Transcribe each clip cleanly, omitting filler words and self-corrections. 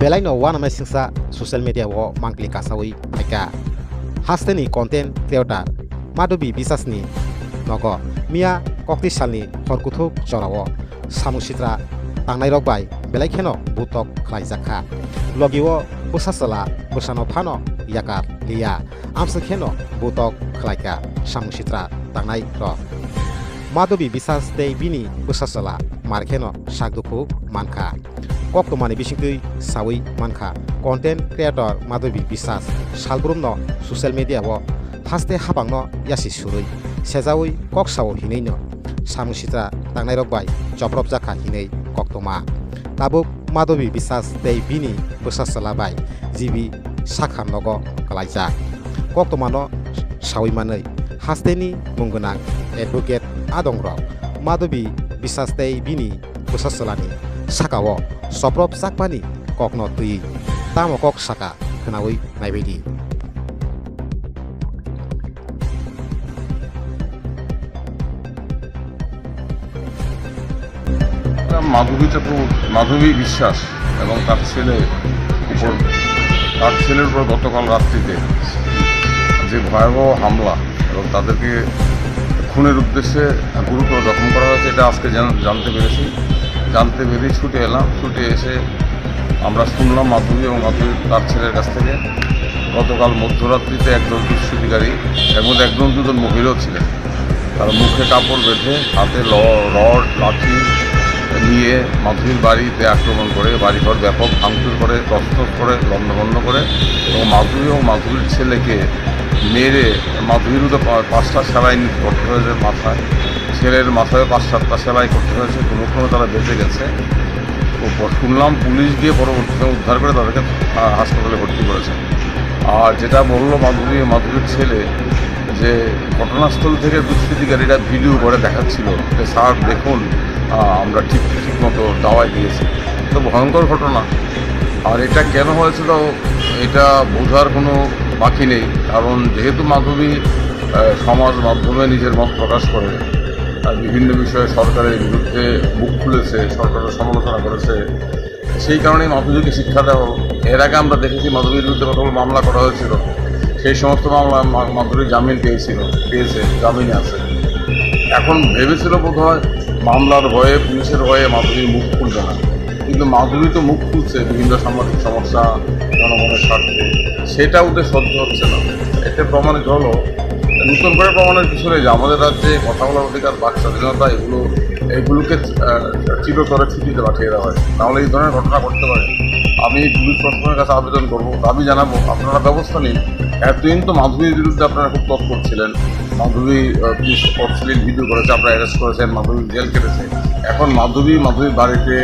belai no wana mai singsa social media wo mangkli kasawi aika hasteni content creator Madhabi Biswas ni nogo mia kokti salni horkuthuk chorawo samusitra tangnai rok bai belai kheno butok khlaijakha logiwo busasala busano phano yakar liya amsa kheno butok khlaika samusitra tangnai rok Madhabi Biswas tei bini busasala markheno sakduku mankha koktomani bisingtui sawi mankha content creator Madhabi Biswas salbrumno social media wo haste habangno yasi surui sejawi koksawo hineino samusitra tangnai rok bai joprop jakha hinei koktoma tabuk Madhabi Biswas tei bini busasala bai jibi sakha nogo kalaijak koktomano sawi manei hasteni munggunang advocate adongrok Madhabi Biswas tei bini busasalani sakawo soprop sakpani kokno tui tamo kok saka khnawi naibedi মাধবী বিশ্বাস এবং তার ছেলের উপর গতকাল রাত্রিতে যে ভয়াবহ হামলা এবং তাদেরকে খুনের উদ্দেশ্যে গুরুতর জখম করা হয়েছে এটা আজকে জানতে পেরে ছুটে এলাম। ছুটে এসে আমরা শুনলাম মাধবী এবং মাধবীর তার ছেলের কাছ থেকে গতকাল মধ্যরাত্রিতে একজন দুষ্কৃতিকারী এর মধ্যে একজন দুজন মহিলাও ছিলেন, তারা মুখে কাপড় বেঁধে হাতে রড লাঠি নিয়ে মাধবীর বাড়িতে আক্রমণ করে বাড়িঘর ব্যাপক ভাঙচুর করে তছনছ করে লণ্ডভণ্ড করে এবং মাধবী এবং মাধবীর ছেলেকে মেরে মাধবীর তো 5টা সেলাই করতে হয়েছে মাথায়, ছেলের মাথায় 5-7টা সেলাই করতে হয়েছে, কোনোক্রমে তারা বেঁচে গেছে। শুনলাম পুলিশ গিয়ে পরবর্তীতে উদ্ধার করে তাদেরকে হাসপাতালে ভর্তি করেছে। আর যেটা বললো মাধবীর ছেলে যে ঘটনাস্থল থেকে দুষ্কৃতিকারীরা ভিডিও করে দেখাচ্ছিল যে স্যার দেখুন আমরা ঠিক মতো দাওয়াই দিয়েছি। তো ভয়ঙ্কর ঘটনা। আর এটা কেন হয়েছে তো এটা বোঝার কোনো বাকি নেই, কারণ যেহেতু মাধবী সমাজ মাধ্যমে নিজের মত প্রকাশ করে বিভিন্ন বিষয়ে সরকারের বিরুদ্ধে মুখ খুলেছে, সরকারের সমালোচনা করেছে, সেই কারণেই মাধবীকে শিক্ষা দেওয়া হলো। এর আগে আমরা দেখেছি মাধবীর বিরুদ্ধে কতগুলো মামলা করা হয়েছিল, সেই সমস্ত মামলা মাধবী জামিনে জামিনে আছে। এখন ভেবেছিল বোধহয় মামলার ভয়ে পুলিশের ভয়ে মাধবী মুখ খুলবে না, কিন্তু মাধবী তো মুখ খুলছে বিভিন্ন সামাজিক সমস্যা জনগণের স্বার্থে, সেটা ওদের সহ্য হচ্ছে না। এতে প্রমাণিত হলো নতুন করে প্রমাণের পিছনে যে আমাদের রাজ্যে কথা বলার অধিকার, বাক স্বাধীনতা এগুলোকে চিরতরে ছুটিতে পাঠিয়ে দেওয়া হয়, তাহলে এই ধরনের ঘটনা ঘটতে পারে। আমি পুলিশ প্রশাসনের কাছে আবেদন করব, দাবি জানাবো আপনারা ব্যবস্থা নিন। এতদিন তো মাধবীর বিরুদ্ধে আপনারা খুব তৎপর ছিলেন, মাধবী পুলিশ অশ্লীল ভিডিও করেছে, আপনারা অ্যারেস্ট করেছেন, মাধবী জেল কেটেছে। এখন মাধবীর বাড়িতে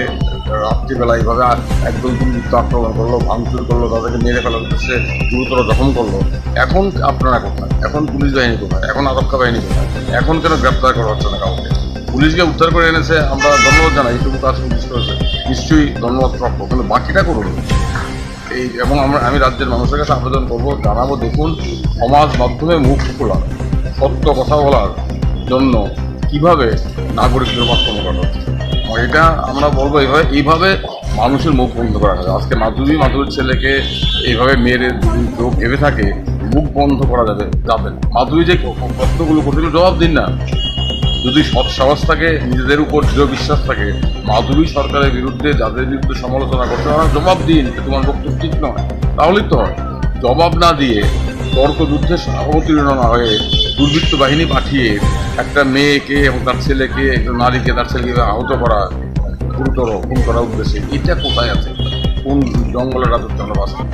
রাত্রিবেলা এইভাবে একদল দুর্বৃত্ত আক্রমণ করলো, ভাঙচুর করলো, তাদেরকে মেরে ফেলার উদ্দেশ্যে গুরুতর জখম করলো। এখন আপনারা কোথায়? এখন পুলিশ বাহিনী কোথায়? এখন আরক্ষা বাহিনী কোথায়? এখন কেন গ্রেপ্তার করা হচ্ছে না কাউকে? পুলিশকে উদ্ধার করে এনেছে, আমরা ধন্যবাদ জানাই, এইটুকু কাজ পুলিশ করেছে, নিশ্চয়ই ধন্যবাদ প্রাপ্য, কিন্তু বাকিটা করুন। এবং আমি রাজ্যের মানুষের কাছে আবেদন করবো, জানাবো দেখুন সমাজ মাধ্যমে মুখ খোলা, সত্য কথা বলার জন্য কিভাবে নাগরিকদের মাধ্যমে করা হচ্ছে। এটা আমরা বলবো এইভাবে মানুষের মুখ বন্ধ করা যায়। আজকে মাধবীর ছেলেকে এইভাবে মেয়েদের যদি কেউ ভেবে থাকে মুখ বন্ধ করা যাবে না। মাধবী যে প্রশ্নগুলো করছিল জবাব দিন না। যদি সৎ সাহস থাকে, নিজেদের উপর দৃঢ় বিশ্বাস থাকে, মাধবী সরকারের বিরুদ্ধে যাদের বিরুদ্ধে সমালোচনা করতে হয় জবাব দিন, তোমার বক্তব্য ঠিক নয়, তাহলেই তো হয়। জবাব না দিয়ে তর্ক যুদ্ধে অবতীর্ণ না হয়ে দুর্বৃত্ত বাহিনী পাঠিয়ে একটা মেয়েকে এবং তার ছেলেকে, একটা নারীকে তার ছেলেকে আহত করা, গুরুতর খুন করার উদ্দেশ্যে, এটা কোথায় আছে? কোন জঙ্গলের রাজত্বে আমরা বাস করি?